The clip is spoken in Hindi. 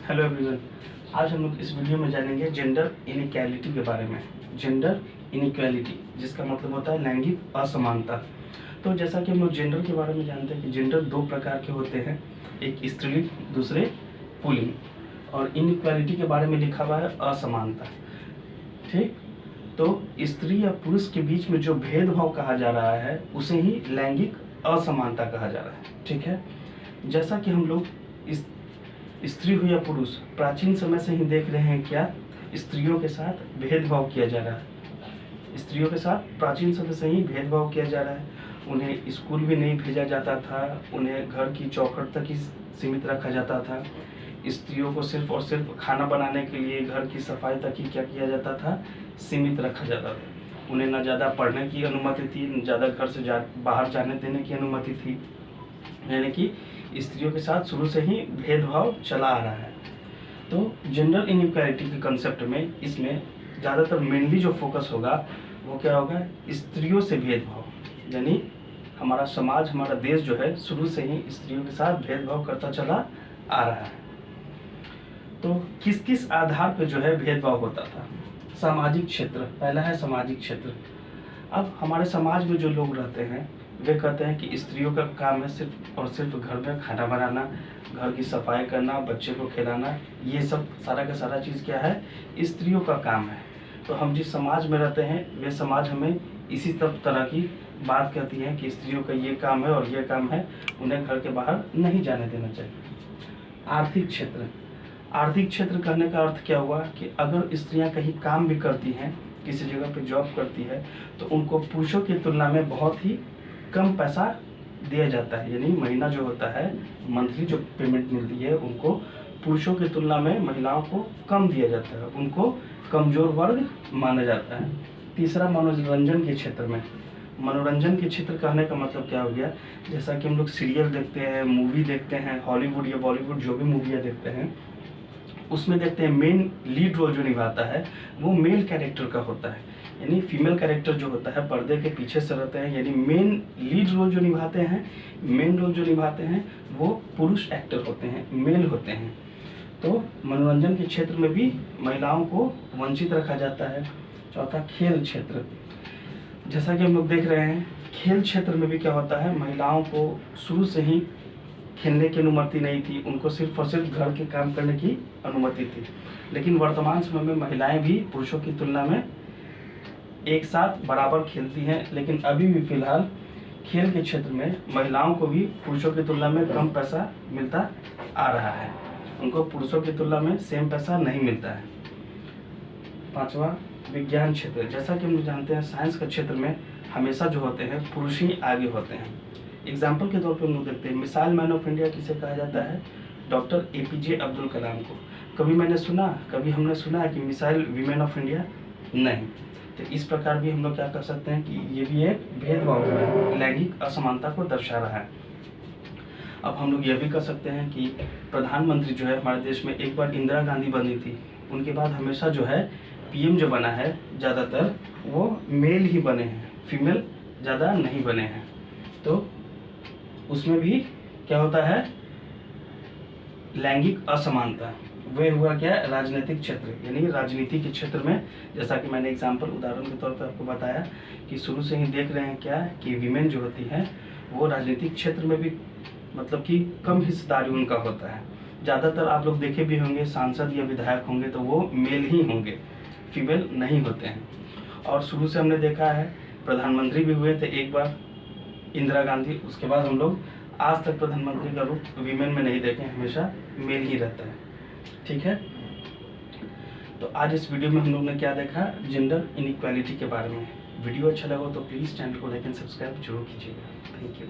Hello everyone. आज हम लोग इस वीडियो में जानेंगे जेंडर इनइक्वालिटी के बारे में। जेंडर इनइक्वालिटी जिसका मतलब होता है लैंगिक असमानता। तो जैसा कि हम लोग जेंडर के बारे में जानते हैं कि जेंडर दो प्रकार के होते हैं, एक स्त्रीलिंग दूसरे पुल्लिंग। और इनइक्वालिटी के बारे में लिखा हुआ है असमानता। ठीक, तो स्त्री या पुरुष के बीच में जो भेदभाव कहा जा रहा है उसे ही लैंगिक असमानता कहा जा रहा है। ठीक है, जैसा कि हम लोग इस स्त्री हो या पुरुष प्राचीन समय से ही देख रहे हैं क्या स्त्रियों के साथ भेदभाव किया जा रहा है। स्त्रियों के साथ प्राचीन समय से ही भेदभाव किया जा रहा है। उन्हें स्कूल भी नहीं भेजा जाता था, उन्हें घर की चौखट तक ही सीमित रखा जाता था। स्त्रियों को सिर्फ और सिर्फ खाना बनाने के लिए घर की सफाई तक ही क्या किया जाता था, सीमित रखा जाता था। उन्हें न ज़्यादा पढ़ने की अनुमति थी, न ज़्यादा घर से बाहर जाने देने की अनुमति थी। यानी कि स्त्रियों के साथ शुरू से ही भेदभाव चला आ रहा है। तो जेंडर इनइक्वालिटी के कंसेप्ट में इसमें ज़्यादातर मेनली जो फोकस होगा वो क्या होगा, स्त्रियों से भेदभाव। यानी हमारा समाज, हमारा देश जो है शुरू से ही स्त्रियों के साथ भेदभाव करता चला आ रहा है। तो किस किस आधार पर जो है भेदभाव होता था। सामाजिक क्षेत्र, पहला है सामाजिक क्षेत्र। अब हमारे समाज में जो लोग रहते हैं वे कहते हैं कि स्त्रियों का काम है सिर्फ और सिर्फ घर में खाना बनाना, घर की सफाई करना, बच्चे को खिलाना। ये सब सारा का सारा चीज़ क्या है, स्त्रियों का काम है। तो हम जिस समाज में रहते हैं वे समाज हमें इसी तरह की बात कहती है कि स्त्रियों का ये काम है और ये काम है, उन्हें घर के बाहर नहीं जाने देना चाहिए। आर्थिक क्षेत्र, आर्थिक क्षेत्र कहने का अर्थ क्या हुआ कि अगर स्त्रियां कहीं काम भी करती हैं, किसी जगह पे जॉब करती है, तो उनको पुरुषों की तुलना में बहुत ही कम पैसा दिया जाता है। यानी महीना जो होता है, मंथली जो पेमेंट मिलती है, उनको पुरुषों की तुलना में महिलाओं को कम दिया जाता है, उनको कमजोर वर्ग माना जाता है। तीसरा, मनोरंजन के क्षेत्र में। मनोरंजन के क्षेत्र कहने का मतलब क्या हो गया, जैसा कि हम लोग सीरियल देखते हैं, मूवी देखते हैं, हॉलीवुड या बॉलीवुड जो भी मूवियाँ देखते हैं उसमें देखते हैं मेन लीड रोल जो निभाता है वो मेल कैरेक्टर का होता है। यानी फीमेल कैरेक्टर जो होता है पर्दे के पीछे से रहते हैं। यानी मेन लीड रोल जो निभाते हैं, मेन रोल जो निभाते हैं वो पुरुष एक्टर होते हैं, मेल होते हैं। तो मनोरंजन के क्षेत्र में भी महिलाओं को वंचित रखा जाता है। चौथा, खेल क्षेत्र। जैसा कि हम लोग देख रहे हैं खेल क्षेत्र में भी क्या होता है, महिलाओं को शुरू से ही खेलने की अनुमति नहीं थी, उनको सिर्फ और सिर्फ घर के काम करने की अनुमति थी। लेकिन वर्तमान समय में महिलाएं भी पुरुषों की तुलना में एक साथ बराबर खेलती हैं। लेकिन अभी भी फिलहाल खेल के क्षेत्र में महिलाओं को भी पुरुषों की तुलना में कम पैसा मिलता आ रहा है, उनको पुरुषों की तुलना में सेम पैसा नहीं मिलता है। पांचवा, विज्ञान क्षेत्र। जैसा कि हम लोग जानते हैं साइंस के क्षेत्र में हमेशा जो होते हैं पुरुष ही आगे होते हैं। एग्जाम्पल के तौर पर हम लोग देखते हैं मिसाइल मैन ऑफ इंडिया किसे कहा जाता है, डॉक्टर APJ अब्दुल कलाम को। कभी हमने सुना है कि मिसाइल वीमेन ऑफ इंडिया? नहीं। तो इस प्रकार भी हम लोग क्या कर सकते हैं कि ये भी एक भेदभाव है, लैंगिक असमानता को दर्शा रहा है। अब हम लोग यह भी कर सकते हैं कि प्रधानमंत्री जो है हमारे देश में, एक बार इंदिरा गांधी बनी थी, उनके बाद हमेशा जो है PM जो बना है ज़्यादातर वो मेल ही बने हैं, फीमेल ज़्यादा नहीं बने हैं। तो उसमें भी क्या होता है, लैंगिक असमानता। वे हुआ क्या, राजनीतिक क्षेत्र। यानी राजनीति के क्षेत्र में जैसा कि मैंने एग्जाम्पल उदाहरण के तौर पर आपको बताया कि शुरू से ही देख रहे हैं क्या कि वीमेन जो होती है वो राजनीतिक क्षेत्र में भी मतलब कि कम हिस्सेदारी उनका होता है। ज़्यादातर आप लोग देखे भी होंगे सांसद या विधायक होंगे तो वो मेल ही होंगे, फीमेल नहीं होते हैं। और शुरू से हमने देखा है प्रधानमंत्री भी हुए थे एक बार इंदिरा गांधी, उसके बाद हम लोग आज तक प्रधानमंत्री का रूप वीमेन में नहीं देखे, हमेशा मेल ही रहता है। ठीक है, तो आज इस वीडियो में हम लोग ने क्या देखा, जेंडर इनइक्वालिटी के बारे में। वीडियो अच्छा लगा तो प्लीज़ चैनल को लाइक एंड सब्सक्राइब जरूर कीजिएगा। Thank you.